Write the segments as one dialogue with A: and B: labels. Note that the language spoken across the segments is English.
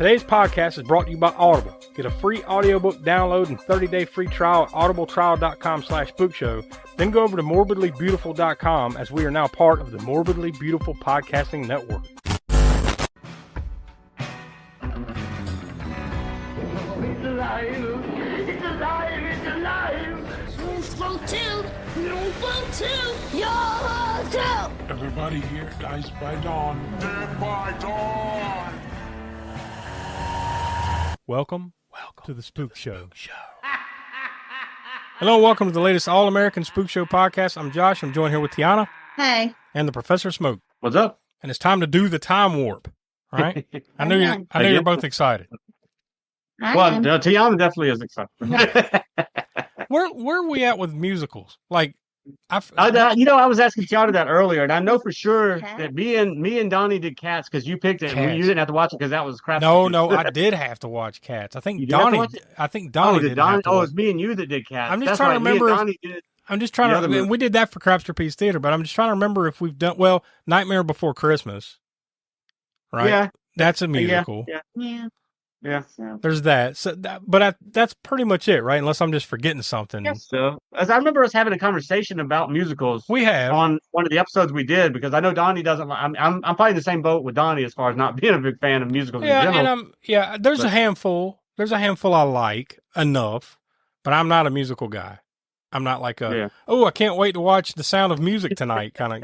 A: Today's podcast is brought to you by Audible. Get a free audiobook download and 30-day free trial at audibletrial.com/spookshow. Then go over to morbidlybeautiful.com as we are now part of the Morbidly Beautiful Podcasting Network.
B: It's alive! It's alive! It's alive! You're too! You're too! You're too!
C: Everybody here dies by dawn. Dead by dawn!
A: Welcome to the Spook Show. Hello, welcome to the latest All-American Spook Show podcast. I'm Josh. I'm joined here with Tiana.
D: Hey.
A: And the Professor Smoke.
E: What's up?
A: And it's time to do the time warp. All right? I know you're both excited.
E: Tiana definitely is excited.
A: Where are we at with musicals? Like,
E: I was asking Tiana that earlier, and I know for sure that me and Donnie did Cats because you picked it. And you didn't have to watch it because that was crap.
A: No, I did have to watch Cats. I think Donnie did.
E: It's me and you that did Cats.
A: I'm just trying to remember. We did that for Crapster Theater, but I'm just trying to remember if we've done Nightmare Before Christmas. Right. Yeah, that's a musical.
E: Yeah.
D: So.
A: There's that. So, that's pretty much it, right? Unless I'm just forgetting something.
E: Yeah, so, as I remember us having a conversation about musicals.
A: We have
E: on one of the episodes we did because I know Donnie doesn't. I'm probably in the same boat with Donnie as far as not being a big fan of musicals.
A: Yeah,
E: in general.
A: and there's a handful. There's a handful I like enough, but I'm not a musical guy. I'm not like I can't wait to watch The Sound of Music tonight. Kind of,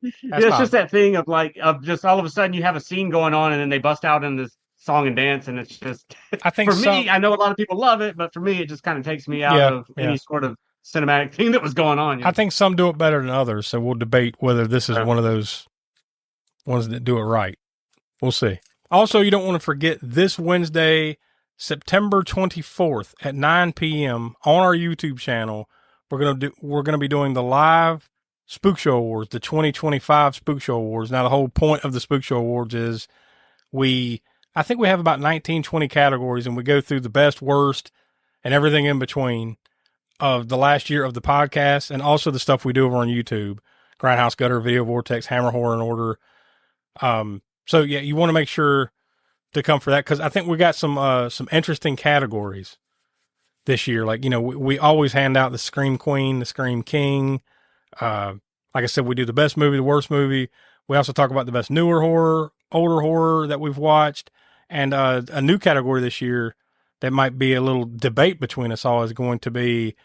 E: It's just that thing of just all of a sudden you have a scene going on and then they bust out in this song and dance, and it's just
A: I think
E: for me, I know a lot of people love it, but for me it just kind of takes me out of any sort of cinematic thing that was going on.
A: I think some do it better than others, so we'll debate whether this is one of those ones that do it right. We'll see. Also, you don't want to forget this Wednesday, September 24th at 9 p.m. on our YouTube channel, we're gonna be doing the live Spook Show Awards, the 2025 Spook Show Awards. Now, the whole point of the Spook Show Awards is I think we have about 19, 20 categories, and we go through the best, worst, and everything in between of the last year of the podcast, and also the stuff we do over on YouTube, Grindhouse, Gutter, Video Vortex, Hammer, Horror, and Order. So yeah, you want to make sure to come for that, because I think we got some interesting categories this year. Like, we always hand out the Scream Queen, the Scream King. Like I said, we do the best movie, the worst movie. We also talk about the best newer horror, older horror that we've watched. And a new category this year that might be a little debate between us all is going to be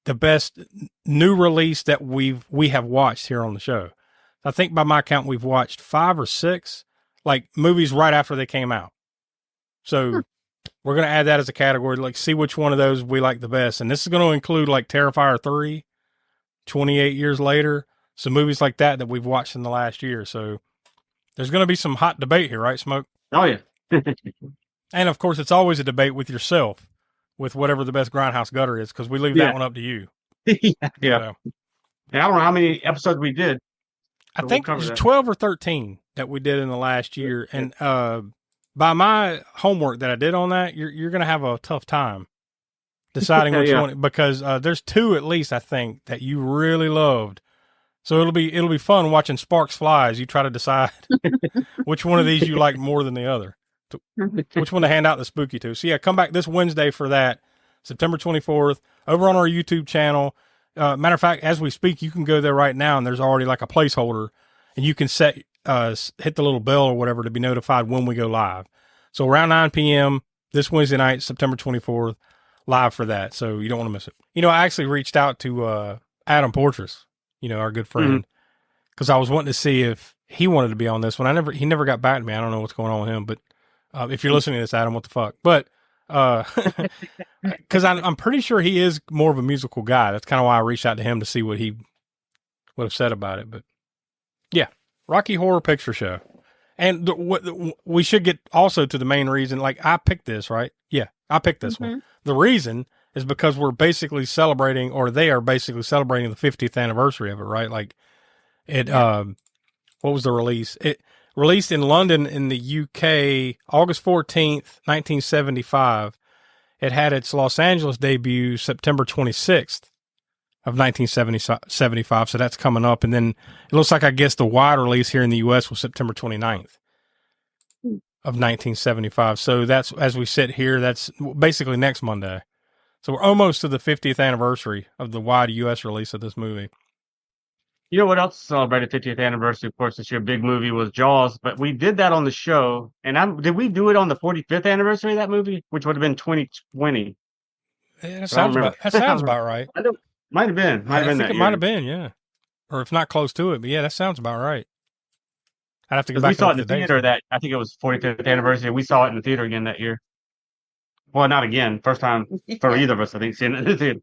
A: the best new release that we have watched here on the show. I think by my count, we've watched 5 or 6 movies right after they came out. So we're going to add that as a category, see which one of those we like the best. And this is going to include Terrifier 3, 28 years later, some movies like that we've watched in the last year. So there's going to be some hot debate here, right, Smoke?
E: Oh, yeah.
A: And of course, it's always a debate with yourself, with whatever the best Grindhouse Gutter is, because we leave that one up to you.
E: Yeah.
A: So,
E: I don't know how many episodes we did.
A: I think it was 12 or 13 that we did in the last year. And by my homework that I did on that, you're going to have a tough time deciding which one, because there's 2 at least, I think, that you really loved. So it'll be fun watching sparks fly as you try to decide which one of these you like more than the other. Which one to hand out the spooky to. So yeah, come back this Wednesday for that, September 24th, over on our YouTube channel. Matter of fact, as we speak, you can go there right now, and there's already a placeholder, and you can hit the little bell or whatever to be notified when we go live. So around 9 p.m. this Wednesday night, September 24th, live for that. So you don't want to miss it. I actually reached out to Adam Portress, our good friend, because I was wanting to see if he wanted to be on this one. He never got back to me. I don't know what's going on with him, but if you're listening to this, Adam, what the fuck? But because I'm pretty sure he is more of a musical guy. That's kind of why I reached out to him to see what he would have said about it. But yeah, Rocky Horror Picture Show. And we should get also to the main reason. I picked this, right? Yeah, I picked this one. The reason is because we're basically celebrating, or they are basically celebrating the 50th anniversary of it, right? What was the release? It released in London in the UK, August 14th, 1975. It had its Los Angeles debut September 26th of 1975. So that's coming up. And then it looks like, I guess, the wide release here in the US was September 29th of 1975. So that's, as we sit here, that's basically next Monday. So we're almost to the 50th anniversary of the wide U.S. release of this movie.
E: You know what else celebrated 50th anniversary? Of course, this year big movie was Jaws, but we did that on the show. And did we do it on the 45th anniversary of that movie, which would have been 2020?
A: Yeah, that sounds about right.
E: I don't, might have been.
A: I think it might have been, yeah. Or if not close to it, but yeah, that sounds about right. I'd have to go back.
E: We saw it in the theater that I think it was 45th anniversary. We saw it in the theater again that year. Well, not again. First time for either of us, I think, seeing it in the theater.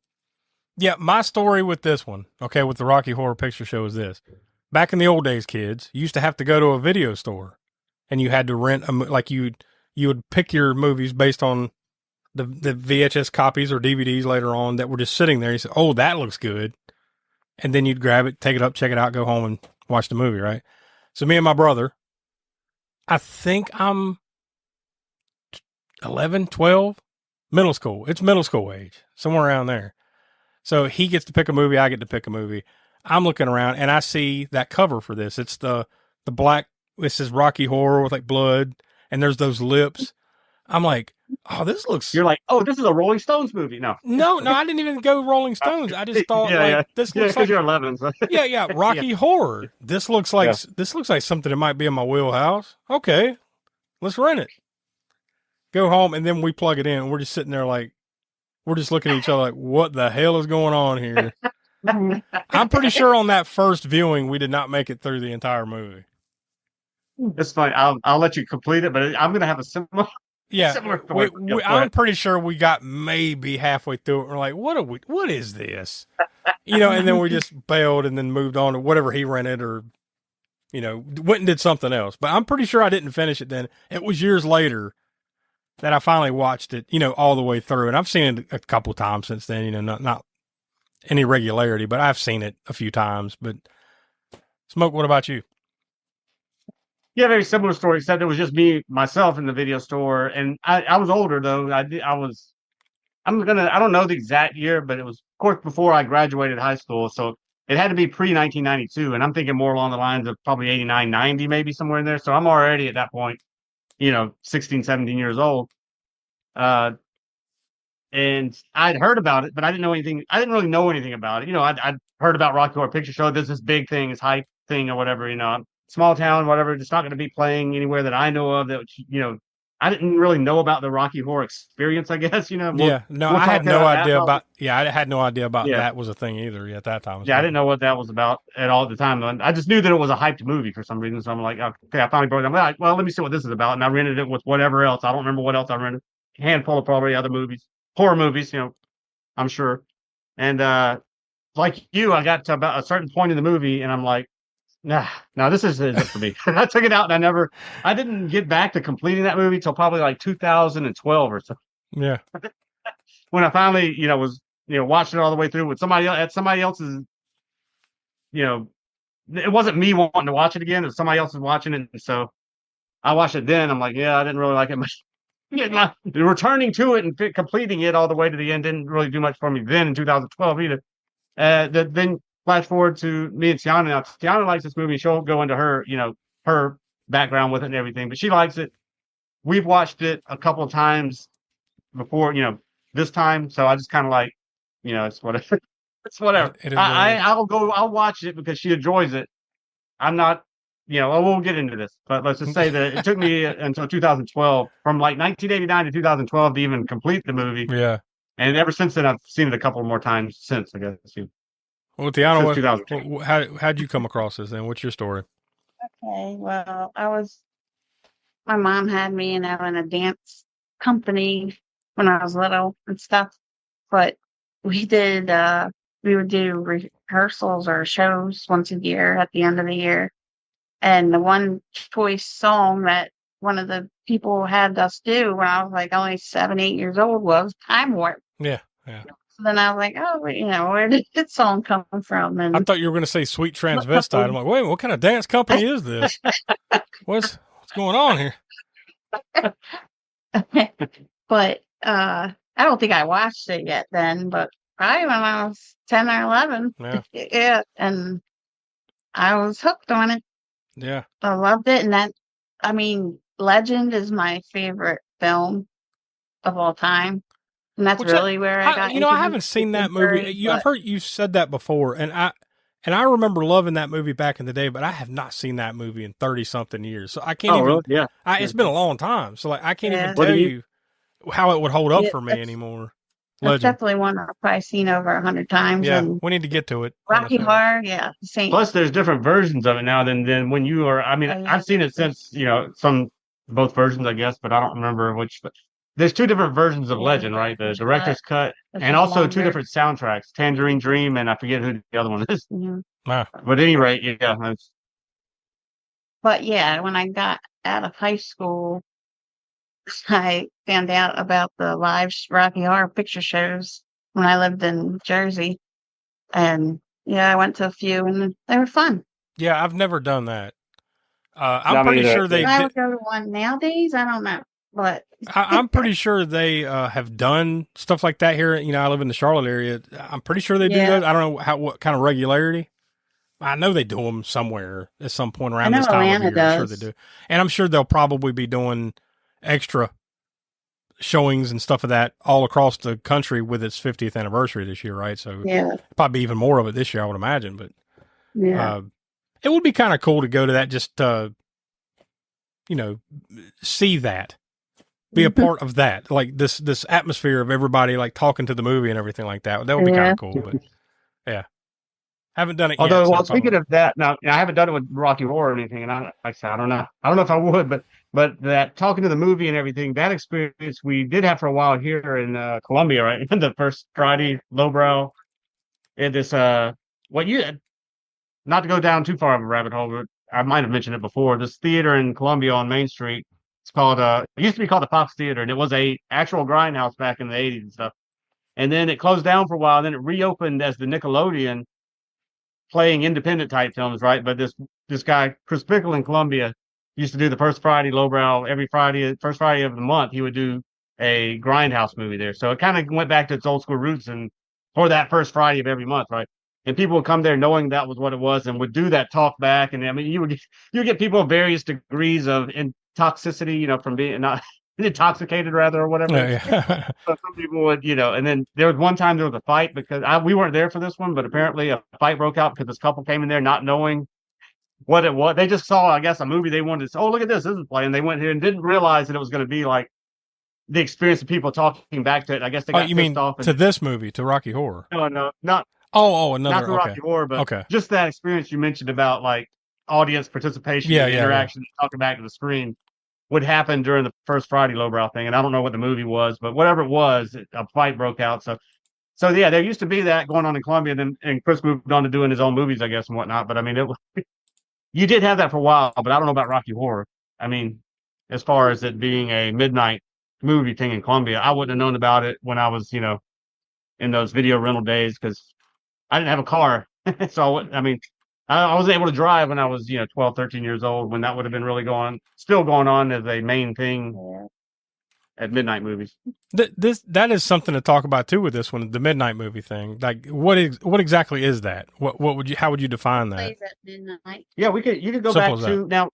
A: Yeah, my story with this one, okay, with the Rocky Horror Picture Show is this. Back in the old days, kids, you used to have to go to a video store and you had to rent, you would pick your movies based on the VHS copies or DVDs later on that were just sitting there. You said, oh, that looks good. And then you'd grab it, take it up, check it out, go home and watch the movie, right? So me and my brother, I think I'm 11, 12, middle school. It's middle school age, somewhere around there. So he gets to pick a movie. I get to pick a movie. I'm looking around and I see that cover for this. It's the black, this is Rocky Horror with like blood and there's those lips. I'm like, oh, this looks.
E: You're like, oh, this is a Rolling Stones movie. No,
A: I didn't even go Rolling Stones. I just thought this looks like
E: you're 11. So.
A: yeah, Rocky Horror. This looks like something that might be in my wheelhouse. Okay, let's rent it. Go home and then we plug it in. And we're just sitting there like. We're just looking at each other like, what the hell is going on here? I'm pretty sure on that first viewing, we did not make it through the entire movie.
E: It's fine. I'll let you complete it, but I'm going to have a similar.
A: Yeah,
E: similar story.
A: I'm pretty sure we got maybe halfway through it. We're like, what is this? And then we just bailed and then moved on to whatever he rented or, went and did something else. But I'm pretty sure I didn't finish it then. It was years later that I finally watched it, all the way through. And I've seen it a couple of times since then, not any regularity, but I've seen it a few times. But Smoke, what about you?
E: Yeah, very similar story, except it was just myself in the video store. And I was older though. I don't know the exact year, but it was of course before I graduated high school. So it had to be pre 1992. And I'm thinking more along the lines of probably 89, 90, maybe somewhere in there. So I'm already at that point, 16, 17 years old. And I'd heard about it, but I didn't know anything. I didn't really know anything about it. I'd heard about Rocky Horror Picture Show. There's this big thing, this hype thing or whatever, small town, whatever. It's not going to be playing anywhere that I know of that, I didn't really know about the Rocky Horror experience, I guess,
A: I had no idea about that was a thing either at that time.
E: Yeah, I didn't know what that was about at all at the time. I just knew that it was a hyped movie for some reason. So I'm like, okay, I finally brought it. I'm like, well, let me see what this is about. And I rented it with whatever else. I don't remember what else I rented. A handful of probably other movies, horror movies, I'm sure. And like you, I got to about a certain point in the movie and I'm like, nah, this isn't it for me. I took it out and I didn't get back to completing that movie till probably like 2012 or so.
A: Yeah.
E: When I finally, was, watching it all the way through with somebody else at somebody else's, it wasn't me wanting to watch it again. It was somebody else was watching it. And so I watched it then. I'm like, yeah, I didn't really like it much. Returning to it and completing it all the way to the end didn't really do much for me then in 2012 either. Then flash forward to me and Tiana. Now, Tiana likes this movie. She'll go into her, her background with it and everything, but she likes it. We've watched it a couple of times before, this time. So I just kind of like, it's whatever. It's whatever. I'll watch it because she enjoys it. I'm not, we'll get into this, but let's just say that it took me until 2012, from like 1989 to 2012 to even complete the movie.
A: Yeah.
E: And ever since then, I've seen it a couple more times since, I guess.
A: Well, Tiana, how'd you come across this then? What's your story?
D: Okay, well, my mom had me in a dance company when I was little and stuff, but we would do rehearsals or shows once a year at the end of the year. And the one choice song that one of the people had us do when I was like only 7, 8 years old was Time Warp.
A: Yeah, yeah.
D: So then I was like, oh, where did this song come from? And
A: I thought you were going to say Sweet Transvestite. I'm like, wait, what kind of dance company is this? What's going on here?
D: But I don't think I watched it yet then, but probably when I was 10 or 11.
A: Yeah.
D: Yeah, and I was hooked on it.
A: Yeah.
D: I loved it. And Legend is my favorite film of all time. And that's
A: Which
D: really where I got
A: I
D: introduced
A: haven't
D: to
A: seen that
D: Jim
A: movie.
D: Carrey,
A: I've
D: but
A: heard you said that before, and I remember loving that movie back in the day, but I have not seen that movie in 30 something years. So I can't
E: Oh,
A: even.
E: really? Yeah. Yeah.
A: It's been a long time, so like I can't even
D: yeah,
E: What
A: tell
E: did you?
A: you how it would hold up
D: yeah,
A: for me anymore.
D: that's
A: Legend.
D: definitely one I've probably seen over 100 times.
A: Yeah,
D: And
A: we need to get to it on the
D: Rocky
A: show.
D: Horror, yeah, same.
E: Plus, there's different versions of it now than when you were. I mean,
D: Oh, yeah,
E: I've seen it since some both versions, I guess, but I don't remember which. But there's two different versions of
D: yeah,
E: Legend, right? The
D: but
E: director's cut,
D: it's
E: and
D: just
E: also two
D: longer.
E: different soundtracks: Tangerine Dream, and I forget who the other one is.
D: Yeah.
A: Ah,
E: But at any rate, yeah, that's,
D: But yeah, when I got out of high school, I found out about the live Rocky Horror Picture Shows when I lived in Jersey. And yeah, I went to a few and they were fun.
A: yeah, I've never done that. I'm
E: not me
A: pretty
E: either.
A: sure they
D: If I
A: did.
D: would go to one nowadays, I don't know. But
A: I'm pretty sure they have done stuff like that here. I live in the Charlotte area. I'm pretty sure they do
D: yeah,
A: that. I don't know what kind of regularity. I know they do them somewhere at some point
D: I
A: around
D: know
A: this time of
D: Atlanta
A: year. I'm sure they
D: does.
A: do, and I'm sure they'll probably be doing extra showings and stuff of that all across the country with its 50th anniversary this year, right? So
D: Yeah,
A: probably even more of it this year, I would imagine. But
D: yeah.
A: uh, it would be kind of cool to go to that, just you know, see that, be a part of that, like this atmosphere of everybody like talking to the movie and everything like that. That would be kind
D: Yeah.
A: of cool. But yeah, haven't done it yet.
E: although,
A: So
E: well, speaking
A: probably.
E: of that, now I haven't done it with Rocky Horror or anything, and like I said, I don't know if I would, but that talking to the movie and everything, that experience we did have for a while here in Columbia, right? The first Friday lowbrow in this what you not to go down too far of a rabbit hole, but I might have mentioned it before. This theater in Columbia on Main Street. It's called it used to be called the Fox Theater, and it was a actual grindhouse back in the 80s and stuff. And then it closed down for a while, and then it reopened as the Nickelodeon, playing independent type films, right? But this guy, Chris Pickle in Columbia, used to do the first Friday lowbrow every Friday, first Friday of the month. He would do a grindhouse movie there. So it kind of went back to its old school roots and for that first Friday of every month, right? And people would come there knowing that was what it was and would do that talk back. And I mean, you would get people of various degrees of toxicity, from being not intoxicated rather or whatever.
A: Yeah.
E: So some people would, and then there was one time there was a fight because we weren't there for this one, but apparently a fight broke out because this couple came in there not knowing what it was. They just saw, I guess, a movie they wanted to say, oh, look at this is playing. They went here and didn't realize that it was going to be like the experience of people talking back to it. I guess they
A: Oh,
E: got
A: you
E: pissed
A: mean
E: off. And
A: to this movie, to Rocky Horror?
E: no, not
A: Another.
E: the
A: Okay.
E: Rocky Horror, but
A: Okay.
E: just that experience you mentioned about like audience participation
A: Yeah,
E: and
A: yeah.
E: interaction, talking back to the screen would happen during the first Friday lowbrow thing. And I don't know what the movie was, but whatever it was, a fight broke out. So yeah, there used to be that going on in Columbia, and Chris moved on to doing his own movies, I guess, and whatnot. But I mean, you did have that for a while, but I don't know about Rocky Horror. I mean, as far as it being a midnight movie thing in Columbia, I wouldn't have known about it when I was, in those video rental days because I didn't have a car. So I mean, I was able to drive when I was, 12, 13 years old when that would have been still going on as a main thing
D: Yeah.
E: at midnight movies.
A: That is something to talk about too with this one, the midnight movie thing. Like, what exactly is that? How would you define that?
D: Plays at midnight.
E: Yeah, you could go
A: Simple
E: back
A: as
E: to now.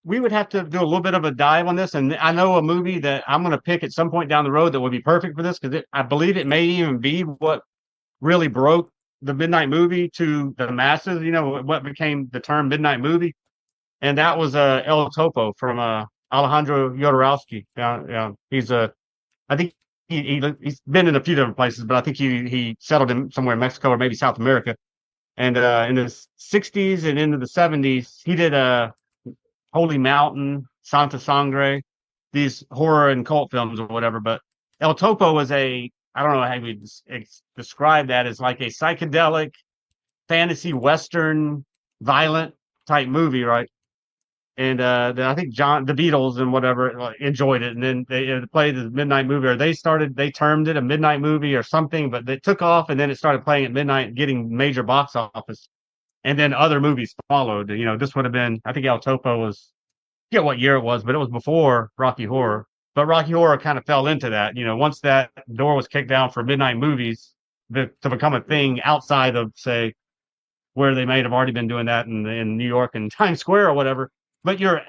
E: We would have to do a little bit of a dive on this, and I know a movie that I'm going to pick at some point down the road that would be perfect for this because I believe it may even be what really broke the midnight movie to the masses. What became the term midnight movie, and that was El Topo from Alejandro Jodorowsky. Yeah, he's I think he's been in a few different places, but I think he settled in somewhere in Mexico or maybe South America. And in the 60s and into the 70s, he did Holy Mountain, Santa Sangre, these horror and cult films or whatever. But El Topo was I don't know how you describe that, as like a psychedelic fantasy Western violent type movie, right? And then I think the Beatles and whatever enjoyed it, and then they played the midnight movie, or they termed it a midnight movie or something, but it took off, and then it started playing at midnight, getting major box office, and then other movies followed. This would have been, I think El Topo was, I forget what year it was, but it was before Rocky Horror. But Rocky Horror kind of fell into that. Once that door was kicked down for midnight movies to become a thing outside of, say, where they might have already been doing that in New York and Times Square or whatever. But you're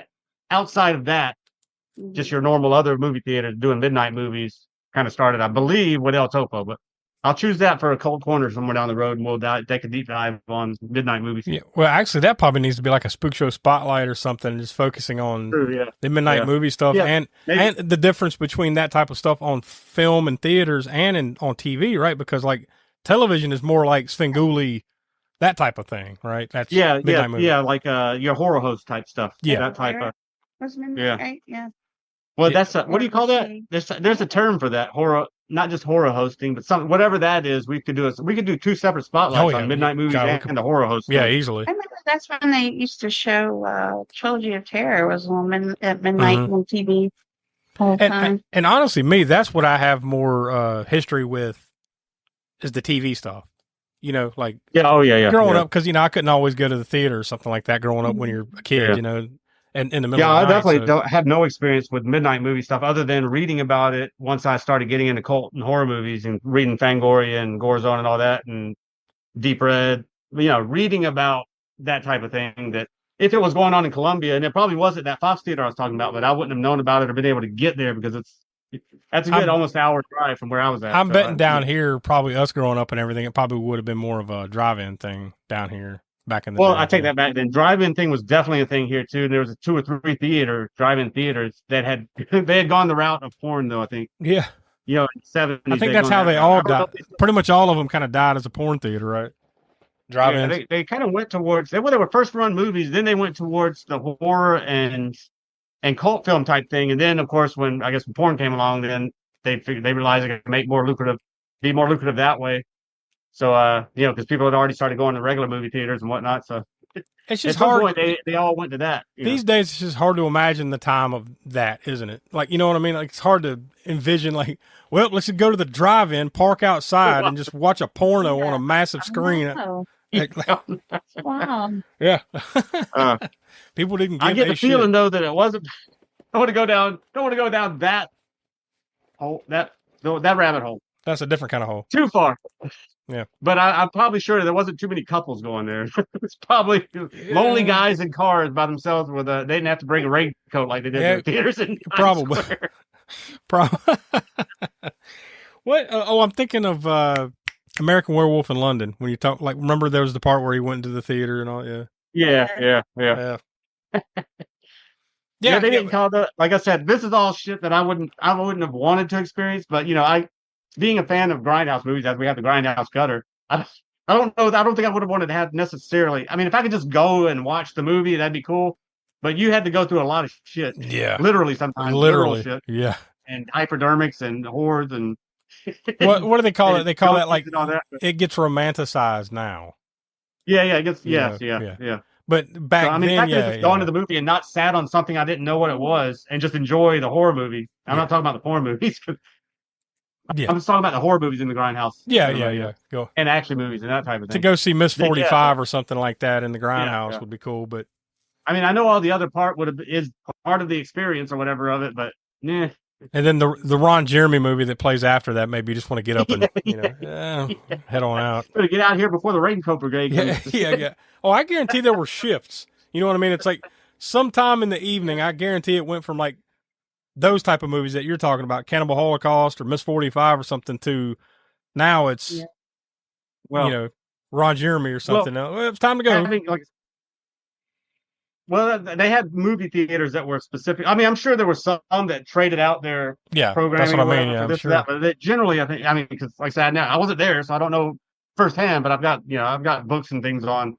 E: outside of that, just your normal other movie theaters doing midnight movies kind of started, I believe, with El Topo. But I'll choose that for a cold corner somewhere down the road, and we'll take a deep dive on midnight movies.
A: Yeah. Well, actually, that probably needs to be like a spook show spotlight or something, just focusing on
E: True, yeah.
A: the midnight
E: Yeah.
A: movie stuff
E: Yeah,
A: and
E: maybe.
A: the difference between that type of stuff on film and theaters and on TV, right? Because like television is more like Svengoolie, that type of thing, right? That's midnight movie.
E: Yeah, like your horror host type stuff.
A: Yeah.
E: That type of.
D: Was
E: Yeah.
D: midnight, right? Yeah.
E: Well,
A: Yeah.
E: that's what do you call that? There's a term for that, horror, not just horror hosting, but something whatever that is. We could do two separate spotlights
A: yeah.
E: on midnight movies
A: God, we
E: and
A: could-
E: the horror host.
A: Yeah, easily.
D: I remember that's when they used to show Trilogy of Terror was on at midnight on TV whole time.
A: And honestly, me, that's what I have more history with is the TV stuff. You know, like
E: Yeah. Oh yeah.
A: growing
E: yeah.
A: up, because, you know, I couldn't always go to the theater or something like that growing up when you're a kid,
E: Yeah.
A: you know, and in the middle
E: Yeah,
A: of
E: I
A: the night.
E: definitely
A: So-
E: don't have no experience with midnight movie stuff other than reading about it once I started getting into cult and horror movies and reading Fangoria and Gorezone and all that and Deep Red. You know, reading about that type of thing. That if it was going on in Columbia, and it probably wasn't that Fox Theater I was talking about, but I wouldn't have known about it or been able to get there because that's a good almost hour drive from where I was at.
A: I'm
E: So
A: betting down here, probably us growing up and everything, it probably would have been more of a drive-in thing down here back in the
E: Well,
A: day.
E: I take that back. Then drive-in thing was definitely a thing here too. There was 2 or 3 drive-in theaters that had they had gone the route of porn though. I think
A: Yeah.
E: you know in the 70s.
A: I think that's how they all died. Pretty much all of them kind of died as a porn theater, right? Drive-ins.
E: Yeah, they kind of went towards they were first run movies, then they went towards the horror and cult film type thing, and then of course when porn came along, then they realized they could be more lucrative that way. So you know, because people had already started going to regular movie theaters and whatnot. So
A: It's
E: at
A: just
E: some
A: hard.
E: point they all went to that.
A: These days, it's just hard to imagine the time of that, isn't it? Like, you know what I mean? Like, it's hard to envision, like, well, let's just go to the drive-in, park outside, and just watch a porno on a massive screen.
D: Wow.
A: Like,
D: Wow.
A: yeah.
E: Uh,
A: People didn't give
E: I get
A: a
E: the feeling
A: shit.
E: though that it wasn't. I want to go down. Don't want to go down that hole. That rabbit hole
A: That's a different kind of hole.
E: too far.
A: Yeah.
E: But I'm probably sure there wasn't too many couples going there. It's probably lonely guys in cars by themselves with they didn't have to bring a raincoat like they did in the theaters in Times
A: probably.
E: Square.
A: What? I'm thinking of American Werewolf in London. When you talk, like, remember there was the part where he went into the theater and all. Yeah.
E: Yeah.
A: Yeah.
E: They didn't call that. Like I said, this is all shit that I wouldn't have wanted to experience. But you know, being a fan of Grindhouse movies, as we have the Grindhouse Gutter, I don't know. I don't think I would have wanted to have necessarily. I mean, if I could just go and watch the movie, that'd be cool. But you had to go through a lot of shit.
A: Yeah.
E: Literally, sometimes
A: Literally.
E: literal shit,
A: Yeah.
E: and hypodermics and hordes and.
A: What do they call it? They call that, like,
E: and all that.
A: it gets romanticized now.
E: Yeah. I guess.
A: Yeah,
E: Yeah.
A: But back
E: So, I mean,
A: then,
E: if I could have
A: yeah,
E: just gone to the movie and not sat on something I didn't know what it was and just enjoy the horror movie. I'm not talking about the porn movies.
A: Yeah.
E: I'm just talking about the horror movies in the Grindhouse.
A: Yeah. Go
E: And action movies and that type of
A: to
E: thing.
A: go see Miss
E: Yeah.
A: 45 or something like that in the Grindhouse
E: yeah.
A: would be cool. But
E: I mean, I know all the other part is part of the experience or whatever of it, but yeah.
A: and then the Ron Jeremy movie that plays after that, maybe you just want to get up and head on out.
E: Better get out here before the raincoat brigade comes.
A: Yeah. Oh, I guarantee there were shifts. You know what I mean? It's like sometime in the evening, I guarantee it went from like those type of movies that you're talking about, Cannibal Holocaust or Miss 45 or something, to now it's,
E: Well,
A: Ron Jeremy or something. Well, it's time to go.
E: I think, they had movie theaters that were specific. I mean, I'm sure there were some that traded out their
A: Yeah,
E: programming.
A: that's what I
E: or
A: mean.
E: whatever
A: Yeah,
E: for
A: I'm
E: this or
A: sure.
E: that, but generally, I mean, because like I said, now I wasn't there, so I don't know firsthand. But I've got books and things on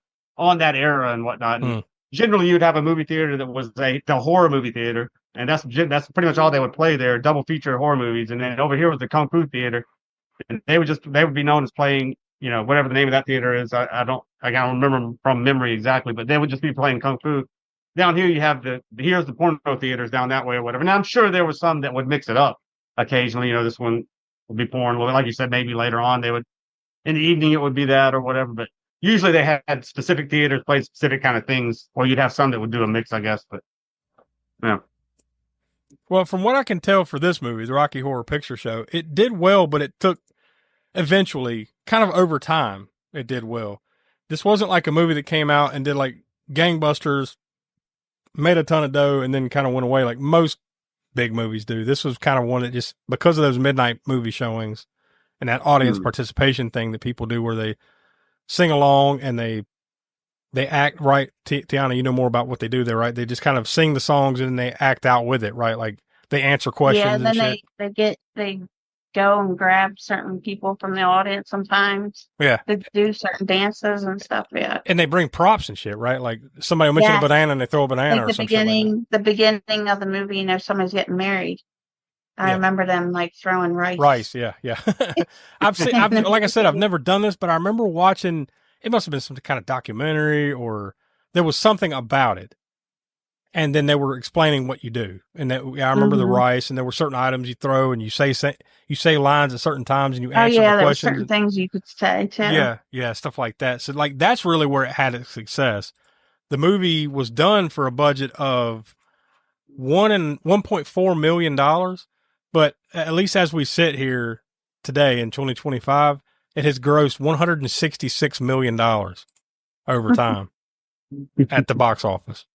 E: that era and whatnot. And generally, you'd have a movie theater that was the horror movie theater, and that's pretty much all they would play there, double feature horror movies. And then over here was the Kung Fu theater, and they would be known as playing, whatever the name of that theater is. I don't remember from memory exactly, but they would just be playing Kung Fu. Down here, you have here's the porno theaters down that way or whatever. Now, I'm sure there was some that would mix it up occasionally. This one would be porn. Well, like you said, maybe later on they would, in the evening, it would be that or whatever. But usually they had specific theaters play specific kind of things, or you'd have some that would do a mix, I guess. But yeah.
A: Well, from what I can tell for this movie, the Rocky Horror Picture Show, it did well, but it took eventually, kind of over time, it did well. This wasn't like a movie that came out and did like gangbusters, made a ton of dough, and then kind of went away like most big movies do. This was kind of one that just, because of those midnight movie showings and that audience participation thing that people do where they sing along and they act, right? Tiana, you know more about what they do there, right? They just kind of sing the songs and they act out with it, right? Like they answer questions
D: Yeah,
A: and
D: then
A: shit.
D: they go and grab certain people from the audience sometimes
A: Yeah.
D: to do certain dances and stuff. Yeah.
A: And they bring props and shit, right? Like somebody will mention a
D: Yes.
A: banana and they throw a banana
D: Like
A: or
D: the
A: some shit like that.
D: the beginning of the movie, somebody's getting married. I
A: Yeah.
D: remember them like throwing rice.
A: Rice, yeah. Like I said, I've never done this, but I remember watching, it must have been some kind of documentary or there was something about it. And then they were explaining what you do. And that, I remember the rice, and there were certain items you throw and you say lines at certain times and you answer the
D: there were
A: questions.
D: certain things you could say too.
A: Yeah, stuff like that. So like that's really where it had its success. The movie was done for a budget of $1.4 million, but at least as we sit here today in 2025, it has grossed $166 million over time at the box office.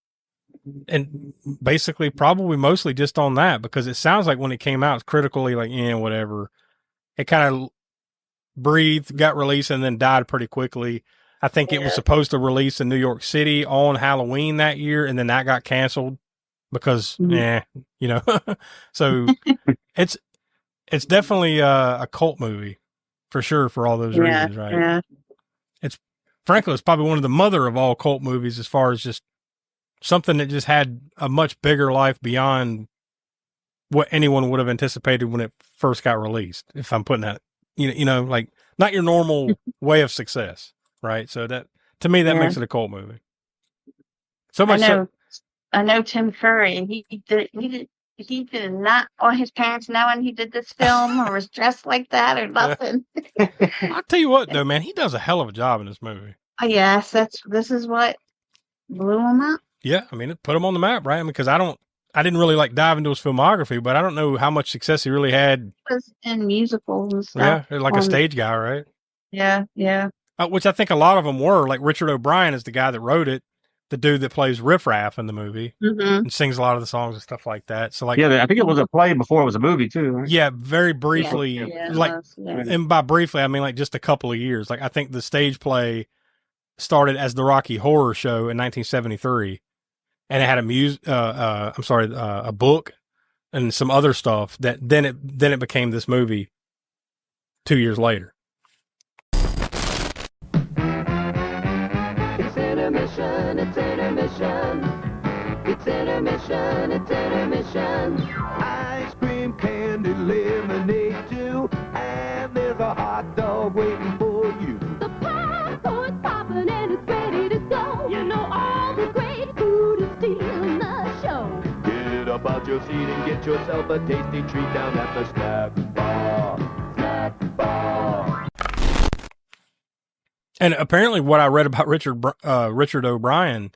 A: And basically probably mostly just on that, because it sounds like when it came out, it's critically like, whatever. It kind of breathed, got released, and then died pretty quickly. I think it was supposed to release in New York City on Halloween that year, and then that got canceled because, so it's definitely a cult movie for sure for all those reasons, right?
D: Yeah.
A: Frankly, it's probably one of the mother of all cult movies as far as just something that just had a much bigger life beyond what anyone would have anticipated when it first got released. If I'm putting that, like not your normal way of success, right? So that, to me, that makes it a cult movie. So much.
D: I know Tim Curry. He did not want his parents knowing he did this film or was dressed like that or nothing.
A: I'll tell you what, though, man, he does a hell of a job in this movie.
D: Oh, yes, this is what blew him up.
A: Yeah, I mean, it put him on the map, right? Because I didn't really like dive into his filmography, but I don't know how much success he really had.
D: He was in musicals and stuff.
A: Yeah, like a stage guy, right?
D: Yeah.
A: Which I think a lot of them were. Like Richard O'Brien is the guy that wrote it, the dude that plays Riff Raff in the movie and sings a lot of the songs and stuff like that. So like,
E: I think it was a play before it was a movie too. Right?
A: Yeah, very briefly. And by briefly, I mean like just a couple of years. Like I think the stage play started as the Rocky Horror Show in 1973, and it had a book and some other stuff that then it became this movie 2 years later.
B: It's intermission, it's intermission. It's intermission, it's intermission.
F: Ice cream, candy, lemonade too. And there's a hot dog waiting for you.
B: The popcorn's popping and it's ready to go. You know all the great food is stealing the show.
F: Get up out your seat and get yourself a tasty treat down at the snack bar. Snack bar.
A: And apparently what I read about Richard O'Brien,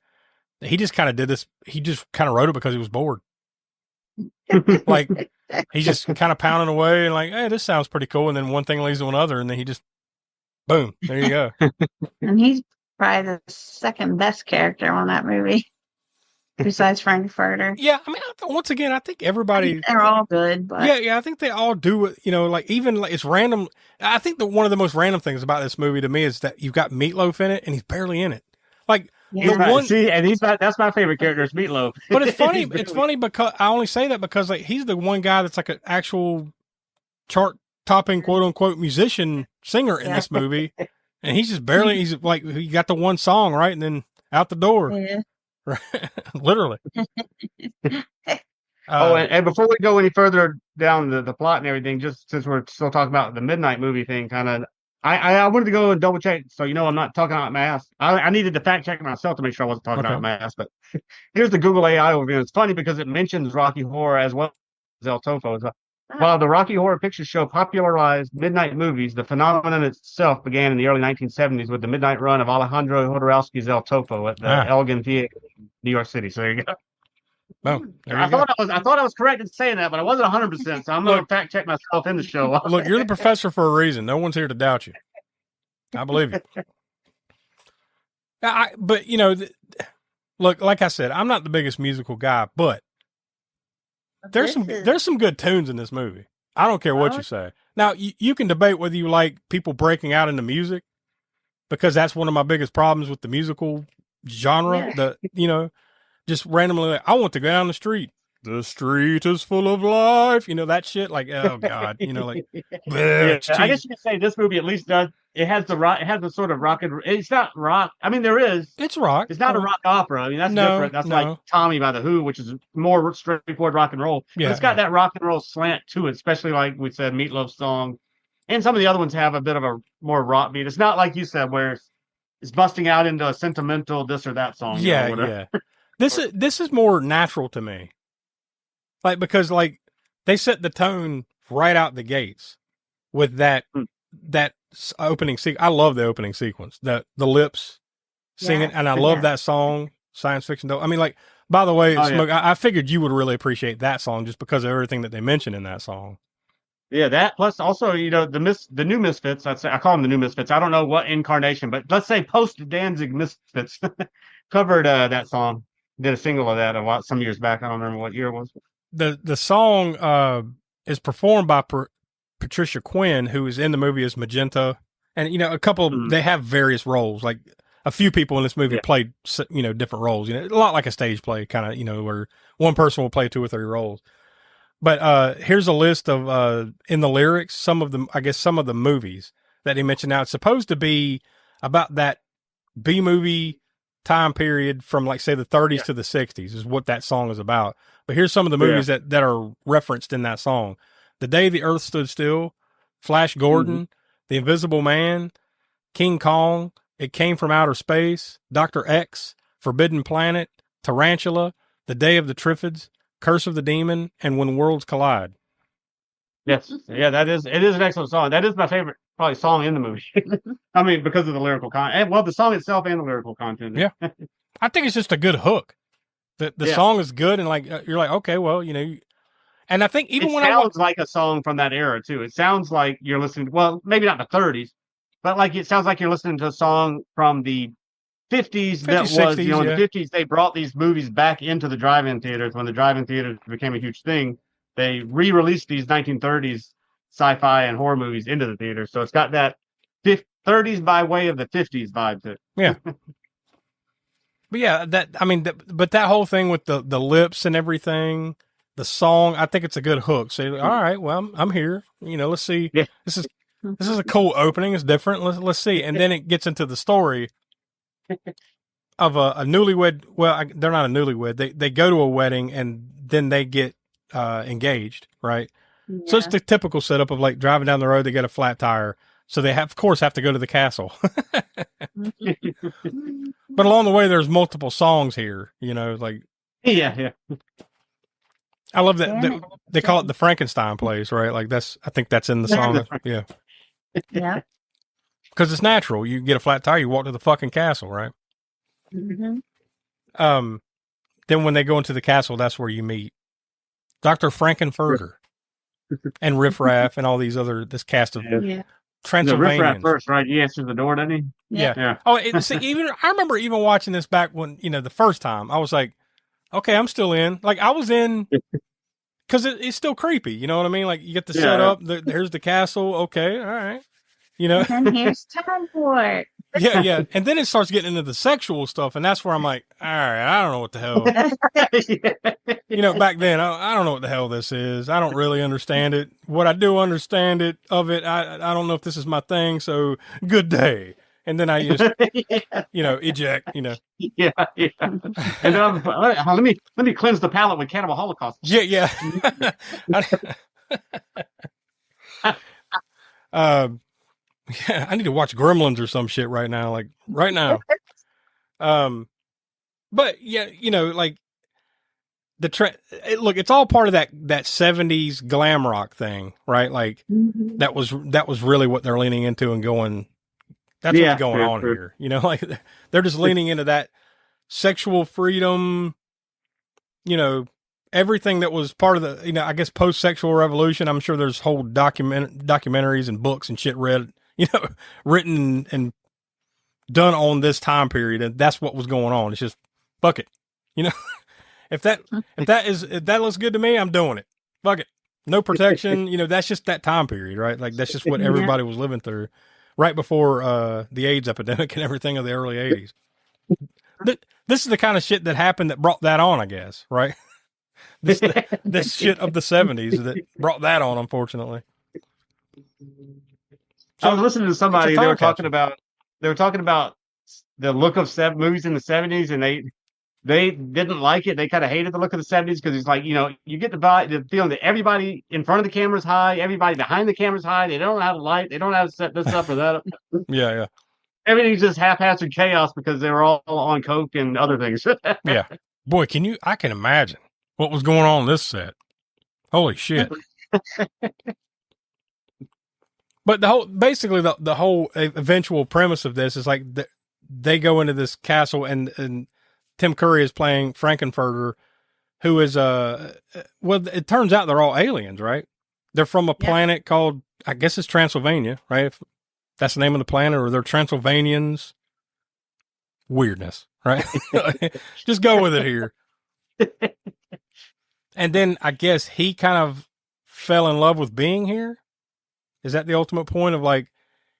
A: he just kind of did this. He just kind of wrote it because he was bored. Like he's just kind of pounding away and like, hey, this sounds pretty cool. And then one thing leads to another. And then he just, boom, there you go.
D: And he's probably the second best character on that movie. Besides Frankfurter.
A: Yeah, I mean, once again, I think everybody...
D: They're all good, but...
A: Yeah, I think they all do it, like, even, like, it's random. I think one of the most random things about this movie to me is that you've got Meatloaf in it, and he's barely in it. Like,
E: that's my favorite character is Meatloaf.
A: But it's funny, because, I only say that because, like, he's the one guy that's, like, an actual chart-topping, quote-unquote, musician, singer in this movie, and he's just barely, he's, like, he got the one song, right, and then out the door.
D: Yeah.
A: Literally.
E: And before we go any further down the plot and everything, just since we're still talking about the midnight movie thing, kind of, I wanted to go and double check, so I'm not talking out my ass. I needed to fact check myself to make sure I wasn't talking out my ass. But here's the Google AI overview. It's funny because it mentions Rocky Horror as well as El Topo as well. While the Rocky Horror Picture Show popularized midnight movies, the phenomenon itself began in the early 1970s with the midnight run of Alejandro Jodorowsky's El Topo at the Elgin Theater in New York City. So there you go.
A: Oh,
E: I thought I was correct in saying that, but I wasn't 100%. So I'm going to fact check myself in the show.
A: Look, you're the professor for a reason. No one's here to doubt you. I believe you. But look, like I said, I'm not the biggest musical guy, but there's some good tunes in this movie. I don't care what
D: Oh.
A: you say. Now you can debate whether you like people breaking out into music, because that's one of my biggest problems with the musical genre.
D: Yeah.
A: Just randomly, like, I want to go down the street. The street is full of life. That shit. Like, oh God, like, bleh,
E: Yeah,
A: it's
E: I
A: cheap.
E: guess you could say this movie at least does. It has the rock. It has the sort of rock and. It's not rock. I mean, there is.
A: It's rock.
E: It's not a rock opera. I mean, that's
A: No,
E: different. That's
A: no.
E: like Tommy by the Who, which is more straightforward rock and roll.
A: Yeah,
E: But it's got
A: yeah.
E: that rock and roll slant to it, especially like we said, Meatloaf song, and some of the other ones have a bit of a more rock beat. It's not like you said where it's busting out into a sentimental this or that song.
A: Yeah,
E: whatever.
A: yeah. This is more natural to me. Like, because like they set the tone right out the gates with that opening sequence. I love the opening sequence. The lips singing, and I love that song, Science Fiction. I mean, like, by the way, Smoke, I figured you would really appreciate that song just because of everything that they mention in that song.
E: Yeah, that plus also, the new Misfits. I call them the new Misfits. I don't know what incarnation, but let's say post Danzig Misfits covered that song. Did a single of that some years back. I don't remember what year it was.
A: The song is performed by Patricia Quinn, who is in the movie as Magenta, and a couple. They have various roles. Like a few people in this movie played different roles. A lot like a stage play, kind of where one person will play 2 or 3 roles. But here's a list of in the lyrics, some of the movies that he mentioned. Now it's supposed to be about that B movie time period from, like, say the 30s to the 60s is what that song is about. But here's some of the movies that are referenced in that song: The Day the Earth Stood Still, Flash Gordon, The Invisible Man, King Kong, It Came from Outer Space, Dr. X, Forbidden Planet, Tarantula, The Day of the Triffids, Curse of the Demon, and When Worlds Collide.
E: Yes. Yeah, it is an excellent song. That is my favorite probably song in the movie. I mean, because of the lyrical content. Well, the song itself and the lyrical content.
A: Yeah. I think it's just a good hook. The song is good, and like you're like, okay, well, and I think even
E: it
A: when
E: sounds like a song from that era too. It sounds like you're listening, well, maybe not the 30s, but like it sounds like you're listening to a song from the 50s that was,
A: 60s,
E: in the 50s, they brought these movies back into the drive-in theaters. When the drive-in theaters became a huge thing, they re-released these 1930s sci-fi and horror movies into the theater. So it's got that 30s by way of the 50s vibe to it.
A: Yeah. But yeah, but that whole thing with the lips and everything, the song, I think it's a good hook. So, all right, well, I'm here. Let's see.
E: Yeah.
A: This is a cool opening. It's different. Let's see. And then it gets into the story of a newlywed. Well, they're not a newlywed. They go to a wedding and then they get engaged, right?
D: Yeah.
A: So it's the typical setup of like driving down the road. They get a flat tire, so they of course have to go to the castle. But along the way, there's multiple songs here. Like
E: yeah.
A: I love that they call it the Frankenstein place, right? Like I think that's in the song. Yeah.
D: Yeah.
A: Because it's natural. You get a flat tire, you walk to the fucking castle, right?
D: Mm-hmm.
A: Then when they go into the castle, that's where you meet Dr. Frankenfurter and Riff Raff and all this cast of Transylvanians.
E: The Riff Raff first, right? He answers the door, doesn't he?
A: Yeah. Oh, I remember even watching this back when, the first time. I was like, okay, I'm still in. Like, I was in because it's still creepy. You know what I mean? Like, you get the setup. There's the castle. Okay, all right.
D: And here's time for it.
A: Yeah. And then it starts getting into the sexual stuff, and that's where I'm like, all right, I don't know what the hell. Back then, I don't know what the hell this is. I don't really understand it. What I do understand I don't know if this is my thing. So good day. And then I just, eject.
E: Yeah. And then let me cleanse the palate with Cannibal Holocaust.
A: Yeah. Yeah, I need to watch Gremlins or some shit right now. Like right now. But yeah, like look, it's all part of that 70s glam rock thing, right? Like that was really what they're leaning into and going, that's what's going on here. Like they're just leaning into that sexual freedom, everything that was part of the, I guess post-sexual revolution. I'm sure there's whole documentaries and books and shit written and done on this time period. And that's what was going on. It's just, fuck it. if that looks good to me, I'm doing it. Fuck it. No protection. That's just that time period, right? Like that's just what everybody was living through right before the AIDS epidemic and everything of the early 80s. This is the kind of shit that happened that brought that on, I guess, right? This shit of the 70s that brought that on, unfortunately.
E: I was listening to somebody. They were talking
A: capsule.
E: about the look of movies in the 70s, and they didn't like it. They kind of hated the look of the 70s because it's like, you get the feeling that everybody in front of the camera is high, everybody behind the camera is high. They don't know how to light. They don't know how to set this up or that up.
A: Yeah.
E: Everything's just haphazard chaos because they were all on coke and other things.
A: Yeah. Boy, I can imagine what was going on this set. Holy shit. But basically the whole eventual premise of this is like they go into this castle and Tim Curry is playing Frankenfurter, who is it turns out they're all aliens, right? They're from a planet called, I guess it's Transylvania, right? If that's the name of the planet, or they're Transylvanians. Weirdness, right? Just go with it here. And then I guess he kind of fell in love with being here. Is that the ultimate point of like,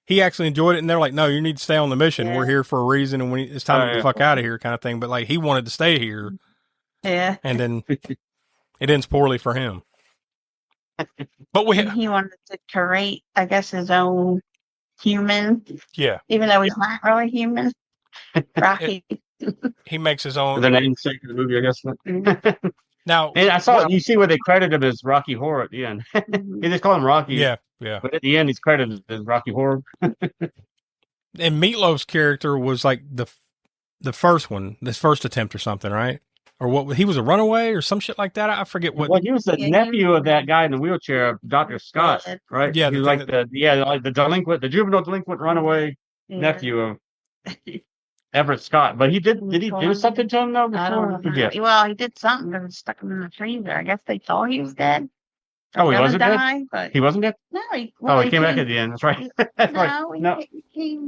A: he actually enjoyed it and they're like, no, you need to stay on the mission. Yeah. We're here for a reason. And it's time to get the fuck out of here kind of thing. But like, he wanted to stay here.
D: Yeah.
A: And then it ends poorly for him. But
D: he wanted to create, I guess, his own human.
A: Yeah.
D: Even though he's not really human. Rocky.
A: He makes his own.
E: The namesake of the movie, I guess.
A: Now,
E: and I saw you see where they credit him as Rocky Horror at the end. They just call him Rocky.
A: Yeah.
E: But at the end, he's credited as Rocky Horror.
A: And Meatloaf's character was like the first one, this first attempt or something, right? Or what? He was a runaway or some shit like that. I forget what.
E: Well, he was the nephew of that guy in the wheelchair, Dr. Scott, right?
A: Yeah,
E: he was like the delinquent, the juvenile delinquent runaway nephew of Everett Scott. But did he do something to him though?
D: I don't know. Well, he did something because stuck him in the freezer. I guess they thought he was dead.
E: Oh, he wasn't dead?
D: But
E: he wasn't dead?
D: No.
E: He came back at the end. That's right. That's right.
D: He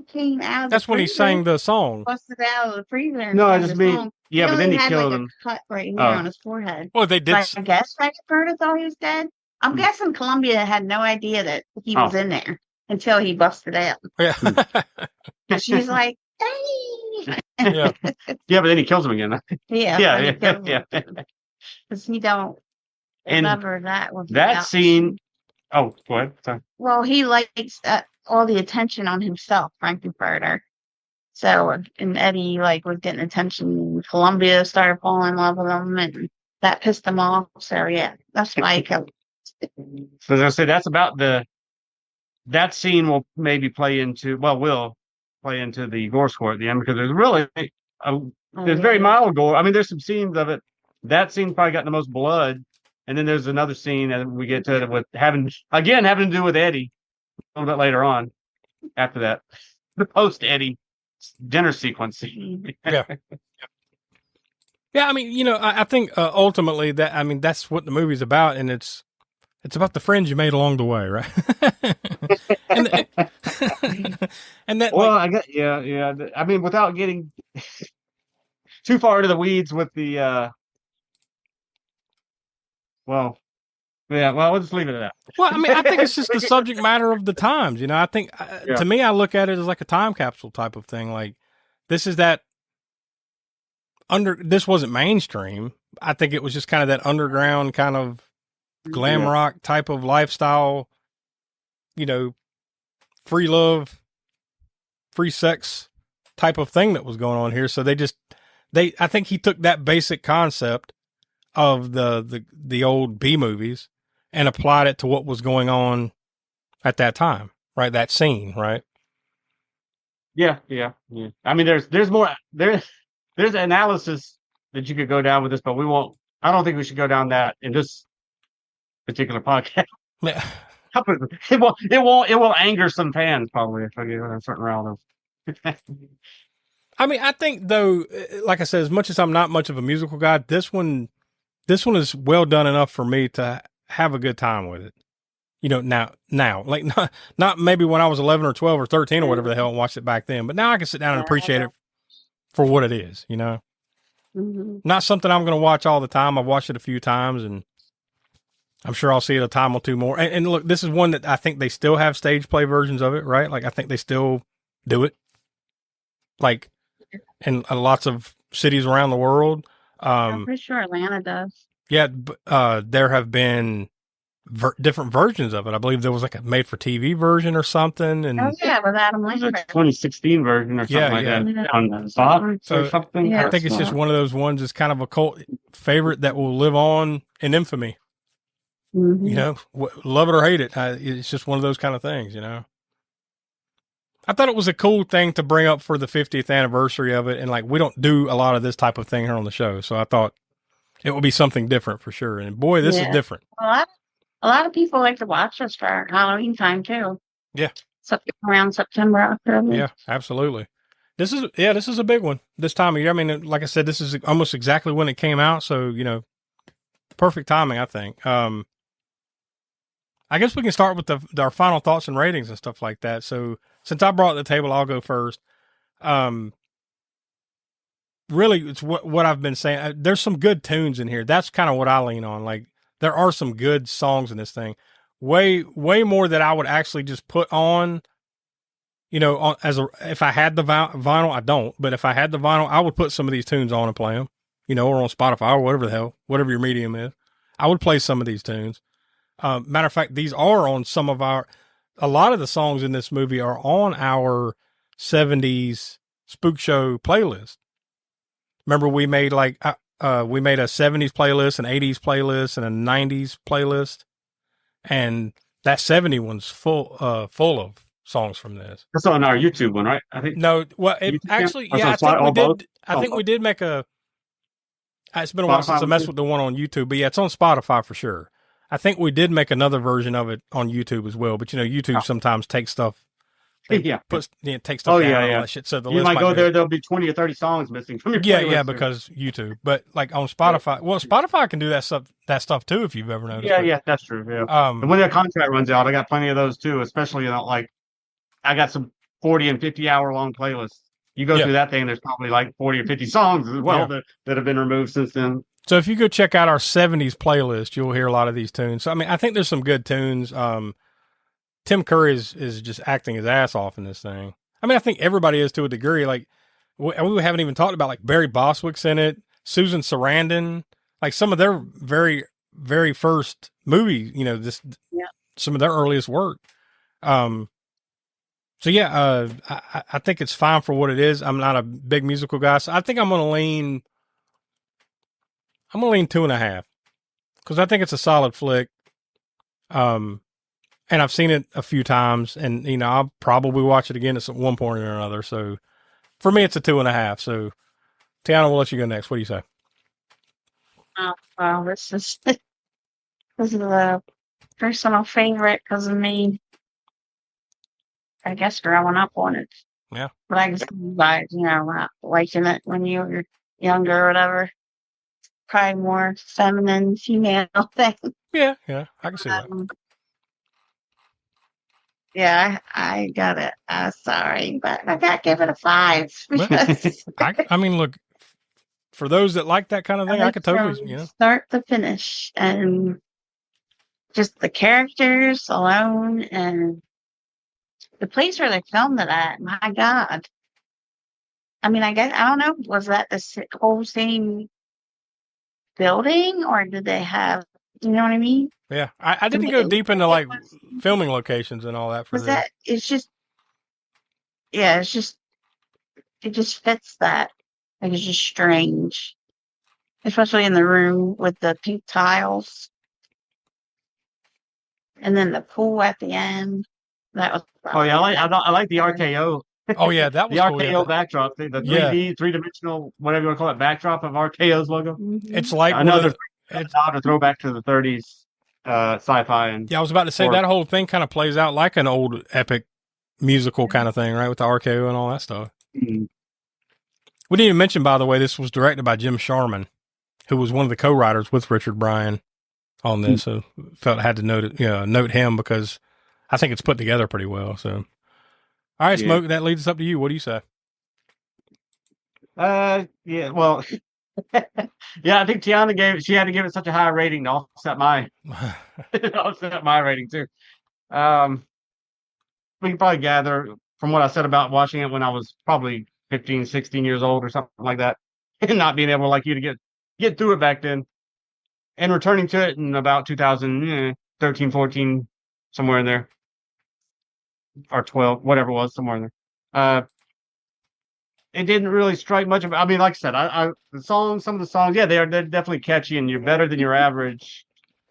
D: came out of
A: That's when he sang the song.
D: Busted out of the freezer.
E: No, I just mean, but then he killed him.
D: A cut right here on his forehead.
A: Well, they did.
D: I guess Frankenfurter thought he was dead. I'm guessing Columbia had no idea that he was in there until he busted out.
A: Yeah.
D: And she's like, hey.
A: Yeah.
E: Yeah, but then he kills him again.
D: Yeah. Because he don't remember that was
E: that scene. Oh, go ahead. Sorry.
D: Well, he likes all the attention on himself, Frankenfurter. So, and Eddie was getting attention. Columbia started falling in love with him, and that pissed him off. So, yeah, that's why he killed him.
E: So, as I say, that's about that scene will maybe will play into the gore score at the end because there's really there's very mild gore. I mean, there's some scenes of it. That scene probably got the most blood. And then there's another scene that we get to with having to do with Eddie a little bit later on after that. The post Eddie dinner sequence.
A: Yeah. Yeah, I mean, I think ultimately that's what the movie's about, and it's about the friends you made along the way, right? and that
E: well, I mean, without getting too far into the weeds with the we'll just leave it at that.
A: Well, I mean, I think it's just the subject matter of the times. I think to me, I look at it as like a time capsule type of thing. Like this is that this wasn't mainstream. I think it was just kind of that underground kind of glam rock type of lifestyle, free love, free sex type of thing that was going on here. So I think he took that basic concept of the old B movies and applied it to what was going on at that time, right? That scene, right?
E: Yeah. I mean, there's more, there's analysis that you could go down with this, but we won't, I don't think we should go down that in this particular podcast.
A: Yeah.
E: It will anger some fans probably if I get a certain round of.
A: I mean, I think though, like I said, as much as I'm not much of a musical guy, this one is well done enough for me to have a good time with it. Now, like not maybe when I was 11 or 12 or 13 or whatever the hell and watched it back then, but now I can sit down and appreciate it for what it is,
D: Mhm.
A: Not something I'm going to watch all the time. I've watched it a few times, and I'm sure I'll see it a time or two more. And look, this is one that I think they still have stage play versions of it, right? Like I think they still do it, like in lots of cities around the world.
D: I'm pretty sure Atlanta does.
A: Yeah, there have been different versions of it. I believe there was like a made-for-TV version or something, and
D: Oh yeah, with Adam
E: It was a
D: Lambert.
E: 2016 version or something
A: Yeah,
E: like
A: yeah.
E: that
D: Yeah.
E: on Fox
A: So,
E: or something.
D: yeah.
A: I think it's just one of those ones that's kind of a cult favorite that will live on in infamy.
D: Mhm.
A: You know, love it or hate it. It's just one of those kind of things, you know. I thought it was a cool thing to bring up for the 50th anniversary of it. And like, we don't do a lot of this type of thing here on the show. So I thought it would be something different for sure. And boy, this is
D: Yeah.
A: different.
D: A lot of people like to watch this for Halloween time too.
A: Yeah.
D: Around September, October.
A: Yeah, absolutely. This is a big one this time of year. I mean, like I said, this is almost exactly when it came out. So, you know, perfect timing, I think. I guess we can start with our final thoughts and ratings and stuff like that. So since I brought it to the table, I'll go first. Really, it's what I've been saying. There's some good tunes in here. That's kind of what I lean on. Like there are some good songs in this thing. Way more that I would actually just put on. You know, if I had the vinyl, I don't. But if I had the vinyl, I would put some of these tunes on and play them. You know, or on Spotify or whatever the hell, whatever your medium is. I would play some of these tunes. Matter of fact, these are on a lot of the songs in this movie are on our 70s Spookshow playlist. Remember we made we made a 70s playlist, an 80s playlist, and a 90s playlist. And that 70 one's full of songs from this.
E: That's on our YouTube one, right? I think.
A: No, well,
E: YouTube
A: actually,
E: channel?
A: yeah, I think
E: both?
A: we did make a, it's been a while since I messed with the one on YouTube, but yeah, it's on Spotify for sure. I think we did make another version of it on YouTube as well, but you know, YouTube sometimes takes stuff. Takes stuff down and all that shit. So the
E: you
A: list
E: might go
A: be,
E: there. There'll be 20 or 30 songs missing from your playlist.
A: Yeah, because YouTube. But like on Spotify, well, Spotify can do that stuff too. If you've ever noticed.
E: Yeah, that's true. Yeah. And when their contract runs out, I got plenty of those too. Especially like I got some 40 and 50 hour long playlists. You go through that thing, there's probably like 40 or 50 songs as well that have been removed since then. So
A: if you go check out our 70s playlist, you'll hear a lot of these tunes. So I mean, I think there's some good tunes. Tim Curry is just acting his ass off in this thing. I mean, I think everybody is to a degree. Like we haven't even talked about like Barry Bostwick's in it, Susan Sarandon, like some of their very, very first movies, you know, some of their earliest work. So yeah, I think it's fine for what it is. I'm not a big musical guy, so I think I'm going to lean 2.5 because I think it's a solid flick. And I've seen it a few times, and you know I'll probably watch it again at one point or another. So for me, it's a 2.5. So Tiana, we'll let you go next. What do you say?
D: Oh, well, this is a personal favorite because of me. I guess growing up on it.
A: Yeah.
D: But I guess you guys, you know, not liking it when you were younger or whatever. Probably more feminine, female thing.
A: Yeah, I can see that.
D: Yeah, I got it. Sorry, but I got to give it a 5.
A: I mean, look, for those that like that kind of thing, I could totally, you know,
D: start to finish, and just the characters alone, and the place where they filmed it at. My God, I mean, I don't know, was that the whole same building, or did they have? You know what I mean?
A: Yeah, I didn't go deep into like filming locations and all that for this.
D: It's just, yeah, it just fits that. Like it's just strange, especially in the room with the pink tiles, and then the pool at the end. That was.
E: I like the RKO.
A: Oh yeah, that was
E: the
A: cool,
E: RKO backdrop, the 3D, 3-dimensional, whatever you want to call it, backdrop of RKO's logo.
D: Mm-hmm.
A: It's like
E: another throwback to the 30s sci-fi. And
A: I was about to say that whole thing kind of plays out like an old epic musical kind of thing, right? With the RKO and all that stuff.
E: Mm-hmm.
A: We didn't even mention, by the way, this was directed by Jim Sharman, who was one of the co-writers with Richard Bryan on this. So felt I had to note him because I think it's put together pretty well. So, all right, Smoke, that leads us up to you. What do you say?
E: Yeah, well, Yeah, I think she had to give it such a high rating to offset my offset my rating too. Um, we can probably gather from what I said about watching it when I was probably 15, 16 years old or something like that, and not being able like you to get through it back then, and returning to it in about 2013, 14, somewhere in there, or 12, whatever it was, somewhere in there. It didn't really strike much of. I mean, like I said, some of the songs, yeah, they're definitely catchy, and you're better than your average.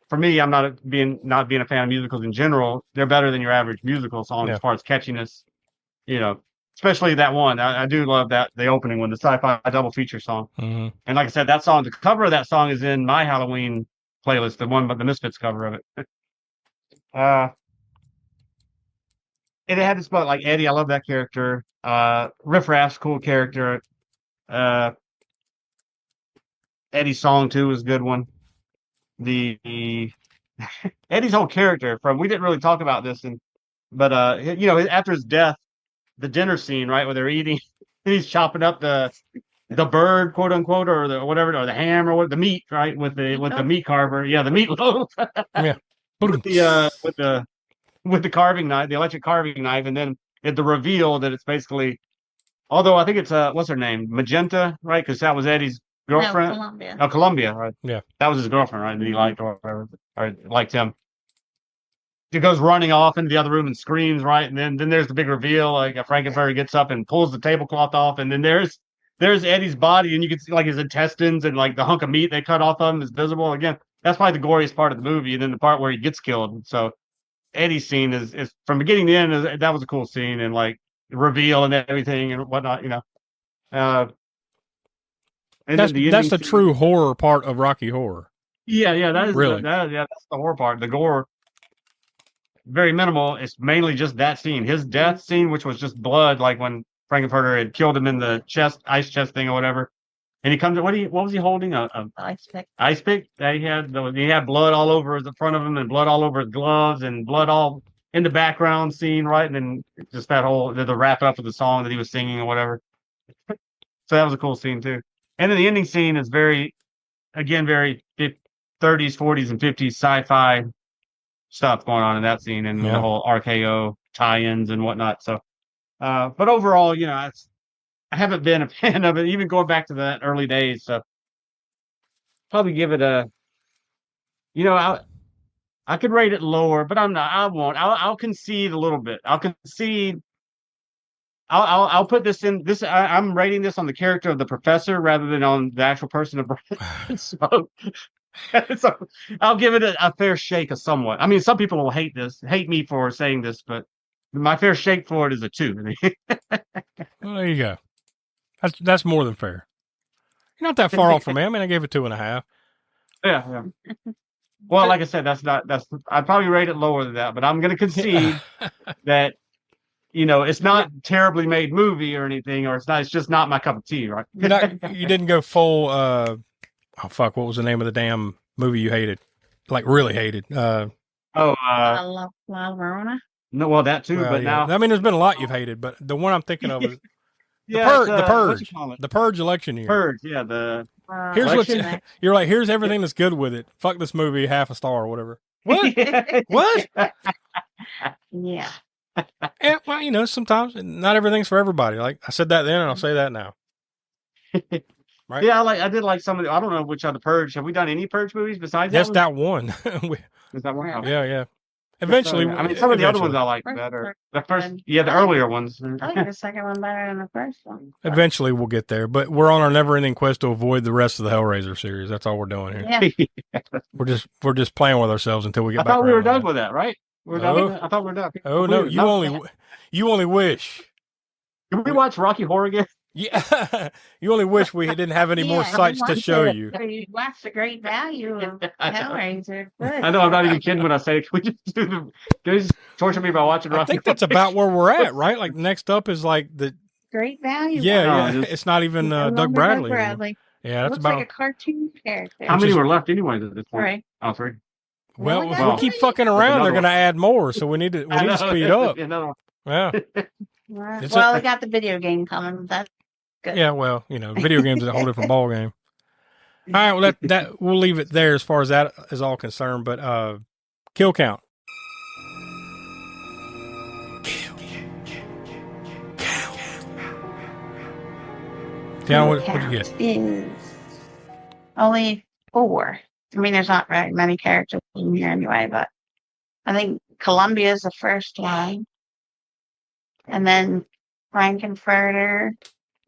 E: For me, I'm not being a fan of musicals in general. They're better than your average musical song
A: Yeah.
E: as far as catchiness. You know, especially that one. I do love that the opening one, the sci-fi double feature song.
A: Mm-hmm.
E: And like I said, that song, the cover of that song is in my Halloween playlist, the one but the Misfits cover of it. And it had this about like Eddie. I love that character. Riff Raff's cool character. Uh, Eddie's song too is a good one. The Eddie's whole character from we didn't really talk about this, but after his death, the dinner scene, right, where they're eating, and he's chopping up the bird, quote unquote, or the whatever, or the ham, or what the meat, right, with the meat carver, yeah, the meatloaf,
A: Yeah.
E: with the carving knife, the electric carving knife, and then at the reveal that it's basically, although I think it's what's her name, Magenta, right, because that was Eddie's girlfriend.
D: No, Columbia.
E: Oh, Columbia, right?
A: Yeah.
E: That was his girlfriend, right? That he liked or whatever, or liked him. He goes running off into the other room and screams, right? And then there's the big reveal. Like Frankenfurter gets up and pulls the tablecloth off, and then there's Eddie's body, and you can see like his intestines and like the hunk of meat they cut off of him is visible. Again, that's probably the goriest part of the movie, and then the part where he gets killed. So Eddie's scene is from beginning to end. That was a cool scene, and like the reveal and everything and whatnot. And
A: That's
E: then the
A: the
E: ending scene-
A: true horror part of Rocky Horror.
E: Yeah, that is
A: Really?
E: that's the horror part. The gore, very minimal. It's mainly just that scene, his death scene, which was just blood, like when Frankenfurter had killed him in the ice chest thing or whatever. And he comes. What was he holding? A
D: Ice pick.
E: ice pick. He had blood all over the front of him and blood all over his gloves and blood all in the background scene, right? And then just that whole the wrap up of the song that he was singing or whatever. So that was a cool scene too. And then the ending scene is very 30s, 40s, and 50s sci-fi stuff going on in that scene, and
A: Yeah.
E: the whole RKO tie-ins and whatnot. So, but overall, I haven't been a fan of it, even going back to that early days. So, probably give it a, I could rate it lower, but I'm not. I won't. I'll concede a little bit. I'll concede. I'll put this in this. I'm rating this on the character of the professor rather than on the actual person of Brian. So, I'll give it a fair shake of somewhat. I mean, some people will hate me for saying this, but my fair shake for it is a 2.
A: Well, there you go. That's more than fair. You're not that far off from me. I mean, I gave it 2.5.
E: Yeah. Well, like I said, I'd probably rate it lower than that, but I'm going to concede that. It's not terribly made movie or anything, or it's just not my cup of tea, right?
A: You didn't go full. Oh fuck! What was the name of the damn movie you hated? Like really hated?
D: I love La Verona.
E: No, well that too,
A: Well,
E: but
A: yeah.
E: now
A: I mean, there's been a lot you've hated, but the one I'm thinking of is the Purge. The Purge election year.
E: Purge, yeah. The
A: Here's
E: election
A: what you're like. Here's everything that's good with it. Fuck this movie, half a star or whatever. What? What?
D: Yeah.
A: Yeah, well, sometimes not everything's for everybody. Like I said that then, and I'll say that now. Right?
E: Yeah, I did like some of the. I don't know which other Purge. Have we done any Purge movies besides
A: Just
E: that one?
A: that one.
E: Is that one? Okay.
A: Yeah. Eventually,
E: I mean, some of the other ones I like
D: First
E: better.
D: part
E: The first,
D: good.
E: the earlier ones.
D: I like the second one better than the first one.
A: Eventually, we'll get there. But we're on our never-ending quest to avoid the rest of the Hellraiser series. That's all we're doing here.
D: Yeah.
A: We're just playing with ourselves until we get
E: I
A: back.
E: thought we were
A: around
E: done
A: to
E: with that, right? We're
A: Oh.
E: done. With that? I thought we were done.
A: Oh no, you only wish.
E: Can we watch Rocky Horror again?
A: Yeah, you only wish we didn't have any more
D: Yeah,
A: sites to
D: we
A: show
D: watched
A: you.
D: We watched the great value of
E: I know.
D: Hellraiser. Good.
E: I know I'm not even kidding when I say, can we just can we just torture me by watching Rocky?
A: I think that's about where we're at, right? Like next up is like the
D: Great value.
A: yeah.
E: just-
A: It's not even
D: No
A: Doug
D: longer
A: Bradley.
D: Doug
A: anymore.
D: Bradley.
A: Yeah, that's
D: Looks
A: about.
D: like a cartoon character.
E: How many
A: Just-
E: were left anyways at this point?
D: Right.
E: Oh, 3.
A: Well,
D: Well,
A: if
E: yeah.
A: we keep fucking around, they're
E: another
A: going to add more. So we need to speed up.
E: Another one.
A: Yeah,
D: Right.
A: It's
D: Well,
A: a-
D: we got the video game coming. That's good.
A: yeah. Well, video games is a whole different ball game. All right, well that we'll leave it there as far as that is all concerned. But kill count. Deanna, what do you get?
D: Is only 4. I mean, there's not very many characters in here anyway, but I think Columbia is the first one, and then Frankenfurter,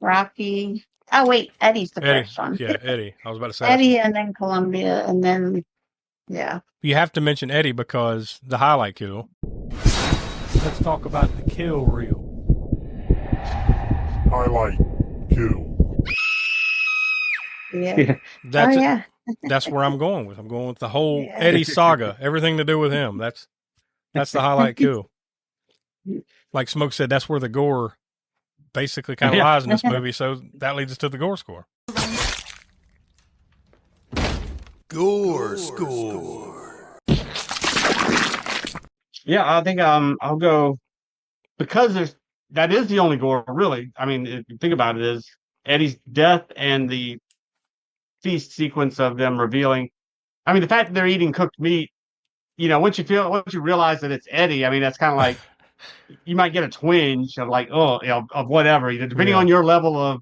D: Rocky. Oh wait, Eddie's the
A: Eddie,
D: first one.
A: yeah, Eddie. I was about to say
D: Eddie, and then Columbia, and then yeah.
A: you have to mention Eddie because the highlight kill. Let's talk about the kill reel.
C: Highlight. Kill.
D: Yeah.
A: That's
D: Oh yeah.
A: that's where I'm going with. I'm going with the whole
D: Yeah.
A: Eddie saga, everything to do with him. That's the highlight kill. Like Smoke said, that's where the gore basically kind of lies in this movie. So that leads us to the gore score.
G: Gore score.
E: Yeah, I think I'll go because that is the only gore, really. I mean, if you think about it, is Eddie's death and the feast sequence of them revealing. I mean, the fact that they're eating cooked meat, once you realize that it's Eddie, I mean, that's kind of like you might get a twinge of like, of whatever, depending on your level of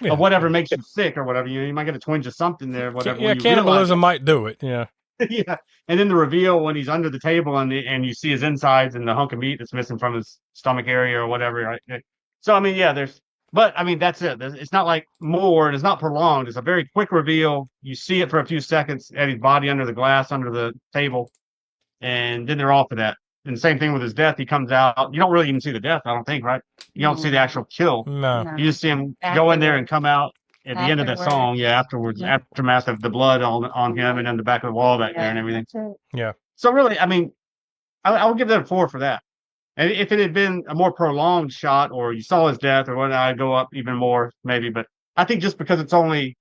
E: whatever makes you sick or whatever. You might get a twinge of something there, whatever.
A: Yeah, cannibalism might do it. Yeah.
E: Yeah, and then the reveal when he's under the table and you see his insides and the hunk of meat that's missing from his stomach area or whatever. Right? So I mean, yeah, but I mean that's it. It's not like more, and it's not prolonged. It's a very quick reveal. You see it for a few seconds, Eddie's body under the glass, under the table, and then they're off of that. And the same thing with his death. He comes out. You don't really even see the death, I don't think, right? You don't see the actual kill.
A: No.
E: You just see him go in there and come out. At the end of that song, afterwards, aftermath of the blood on him and then the back of the wall back there and everything.
A: Yeah.
E: So really, I mean, I would give that a 4 for that. And if it had been a more prolonged shot or you saw his death or whatnot, I'd go up even more maybe. But I think just because it's only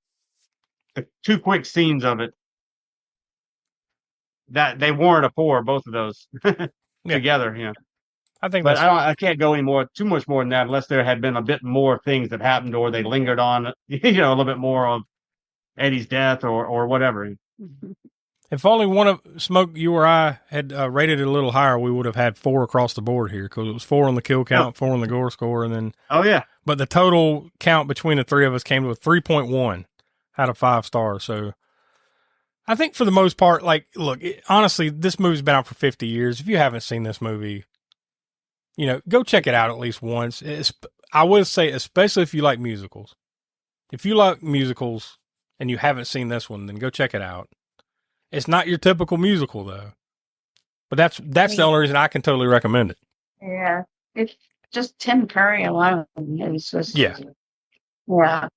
E: the 2 quick scenes of it, that they warrant a 4, both of those together. Yeah.
A: I think
E: But I can't go too much more than that unless there had been a bit more things that happened or they lingered on, a little bit more of Eddie's death or whatever.
A: If only one of Smoke, you or I had rated it a little higher, we would have had 4 across the board here because it was 4 on the kill count, 4 on the gore score, and then.
E: Oh yeah.
A: But the total count between the 3 of us came to a 3.1 out of 5 stars. So I think for the most part, like, look, honestly, this movie's been out for 50 years. If you haven't seen this movie, go check it out at least once. I would say, especially if you like musicals. If you like musicals and you haven't seen this one, then go check it out. It's not your typical musical, though. But that's the only reason I can totally recommend it.
D: Yeah. It's just Tim Curry alone. It's just
A: Yeah.
D: Yeah.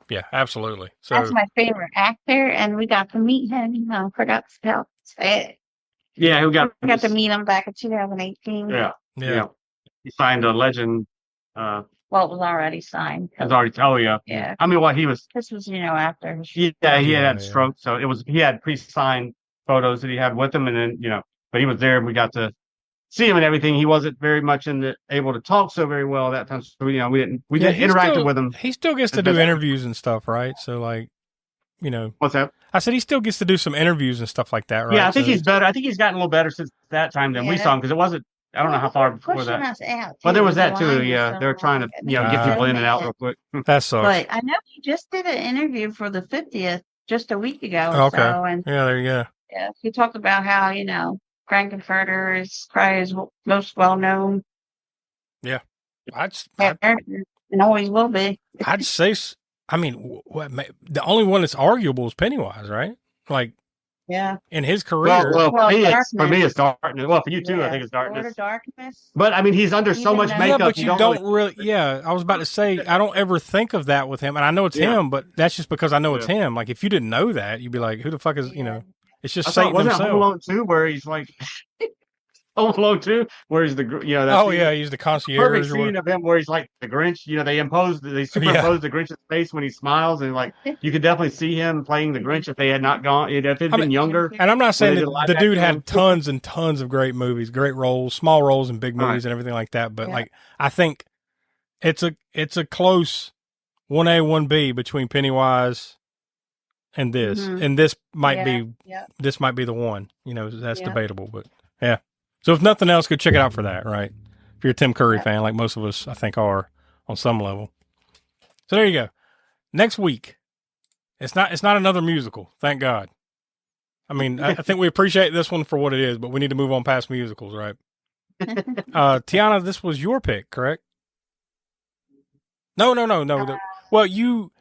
A: Yeah, absolutely. So
D: That's my favorite actor, and we got to meet him. I forgot to say it.
E: Yeah,
D: We got to meet him back in 2018.
E: Yeah.
A: yeah.
E: He signed a legend.
D: Well, it was already signed.
E: It's already. Oh yeah.
D: Yeah.
E: I mean, he was.
D: This was, after his
E: He had a stroke, so he had pre-signed photos that he had with him, and then but he was there, and we got to see him and everything. He wasn't very much able to talk so very well that time, so we didn't interact with him.
A: He still gets to do interviews and stuff, right? So like,
E: What's that?
A: I said he still gets to do some interviews and stuff like that, right?
E: Yeah, I think he's better. I think he's gotten a little better since that time than we saw him because it wasn't. I don't know how far before
D: pushing
E: that.
D: us out.
E: Well, there was that
D: The
E: too.
D: line
E: Yeah,
D: was
E: they were
D: so
E: trying to
D: long.
E: get people in and out real quick.
A: That sucks.
D: But I know he just did an interview for the 50th just a week ago.
A: Okay.
D: So, and
A: Yeah, there you go.
D: yeah, he talked about how Frankenfurter is probably his most well known character and always will be.
A: I'd say. I mean, the only one that's arguable is Pennywise, right? Like
D: Yeah.
A: in his career.
E: Well,
D: Well,
E: for me, it's darkness. Well, for you too, I think it's
D: Lord
E: darkness.
D: of Darkness.
E: But I mean, he's under so
D: Even
E: much
D: though-
A: Yeah,
E: makeup.
A: but you don't
E: really.
A: really. Yeah, I was about to say I don't ever think of that with him, and I know it's him, but that's just because I know it's him. Like if you didn't know that, you'd be like, "Who the fuck is?" It's just Satan
E: wasn't
A: himself.
E: Home Alone 2 where he's like Home Alone 2 where he's the that's
A: He's the concierge.
E: perfect
A: Or
E: scene
A: whatever.
E: of him where he's like the Grinch. They superimpose the Grinch's face when he smiles, and like you could definitely see him playing the Grinch if they had not gone. If it had been younger.
A: And I'm not saying
E: they
A: that
E: did live
A: the dude
E: action
A: had tons and tons of great movies, great roles, small roles in big movies and everything like that. But like, I think it's a close 1A, 1B between Pennywise and this,
D: Mhm.
A: and this might
D: Yeah,
A: be
D: yeah.
A: this might be the one. You know, that's
D: Yeah.
A: debatable, but yeah. So if nothing else, go check it out for that, right? If you're a Tim Curry
D: Yeah.
A: fan, like most of us, I think, are on some level. So there you go. Next week, it's not another musical. Thank God. I mean, I think we appreciate this one for what it is, but we need to move on past musicals, right? Tiana, this was your pick, correct? No. Well, you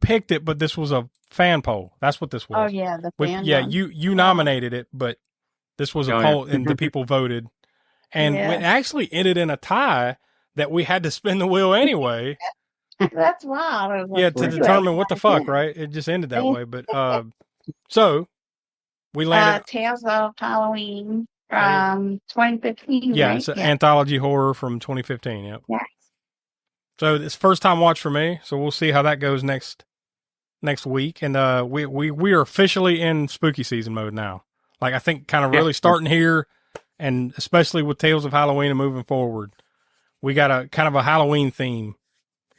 A: picked it, but this was a fan poll. That's what this was.
D: Oh yeah, the fan one.
A: You nominated it, but this was a
E: Oh, yeah.
A: poll, and the people voted, and
D: Yeah.
A: it actually ended in a tie that we had to spin the wheel anyway.
D: That's wild. I was like,
A: Yeah, to
D: "Where do I
A: determine what the fuck,
D: find
A: right? It just ended that
D: Yeah.
A: way. But so we
D: that?"
A: landed.
D: Tales of Halloween from 2015,
A: Yeah,
D: right?
A: it's an anthology horror from 2015. Yep.
D: Yes.
A: So it's first time watch for me. So we'll see how that goes next week. And we are officially in spooky season mode now. Like I think kind of really starting here, and especially with Tales of Halloween and moving forward, we got a kind of a Halloween theme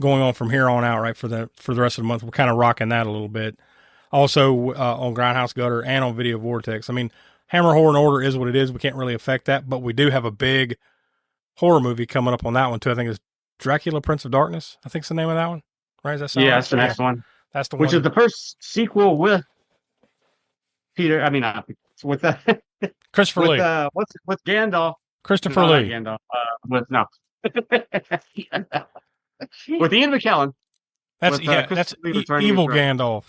A: going on from here on out, right? For the rest of the month, we're kind of rocking that a little bit. Also on Grindhouse Gutter and on Video Vortex. I mean, Hammer Horror and Order is what it is. We can't really affect that, but we do have a big horror movie coming up on that one too. I think it's Dracula, Prince of Darkness. I think it's the name of that one. Right? Does that sound
E: Yeah,
A: right?
E: that's the next one.
A: That's the
E: Which
A: one.
E: is the first sequel with Peter. I mean, with
A: Christopher Lee.
E: with Gandalf.
A: Christopher
E: No, not
A: Lee.
E: Gandalf. With Ian McKellen.
A: That's
E: with,
A: that's
E: Christopher Lee returning
A: evil
E: as
A: Gandalf.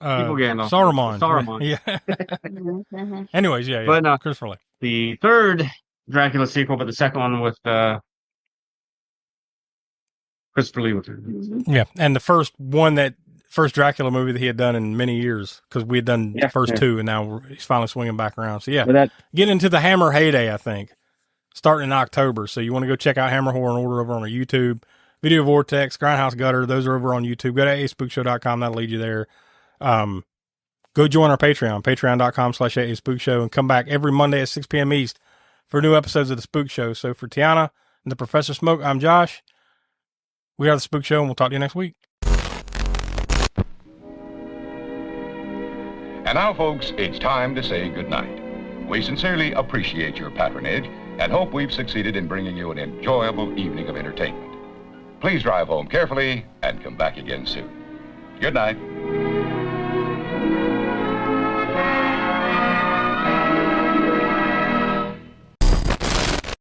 E: Evil Gandalf.
A: Saruman.
E: Saruman.
A: Yeah.
D: Mhm.
A: Anyways, yeah.
E: But, no.
A: Christopher Lee.
E: The third Dracula sequel, but the second one with Christopher Lee.
D: Mhm.
A: Yeah, and the first Dracula movie that he had done in many years, because we had done the first two, and now he's finally swinging back around. So yeah,
E: But that
A: get into the Hammer heyday, I think, starting in October. So you want to go check out Hammer Horror and Order over on our YouTube, Video Vortex, Grindhouse Gutter. Those are over on YouTube. Go to aspookshow.com. That'll lead you there. Go join our Patreon, patreon.com/aspookshow, and come back every Monday at 6 p.m. East for new episodes of the Spook Show. So for Tiana and the Professor Smoke, I'm Josh. We are the Spook Show, and we'll talk to you next week.
H: And now, folks, it's time to say goodnight. We sincerely appreciate your patronage and hope we've succeeded in bringing you an enjoyable evening of entertainment. Please drive home carefully and come back again soon. Good night.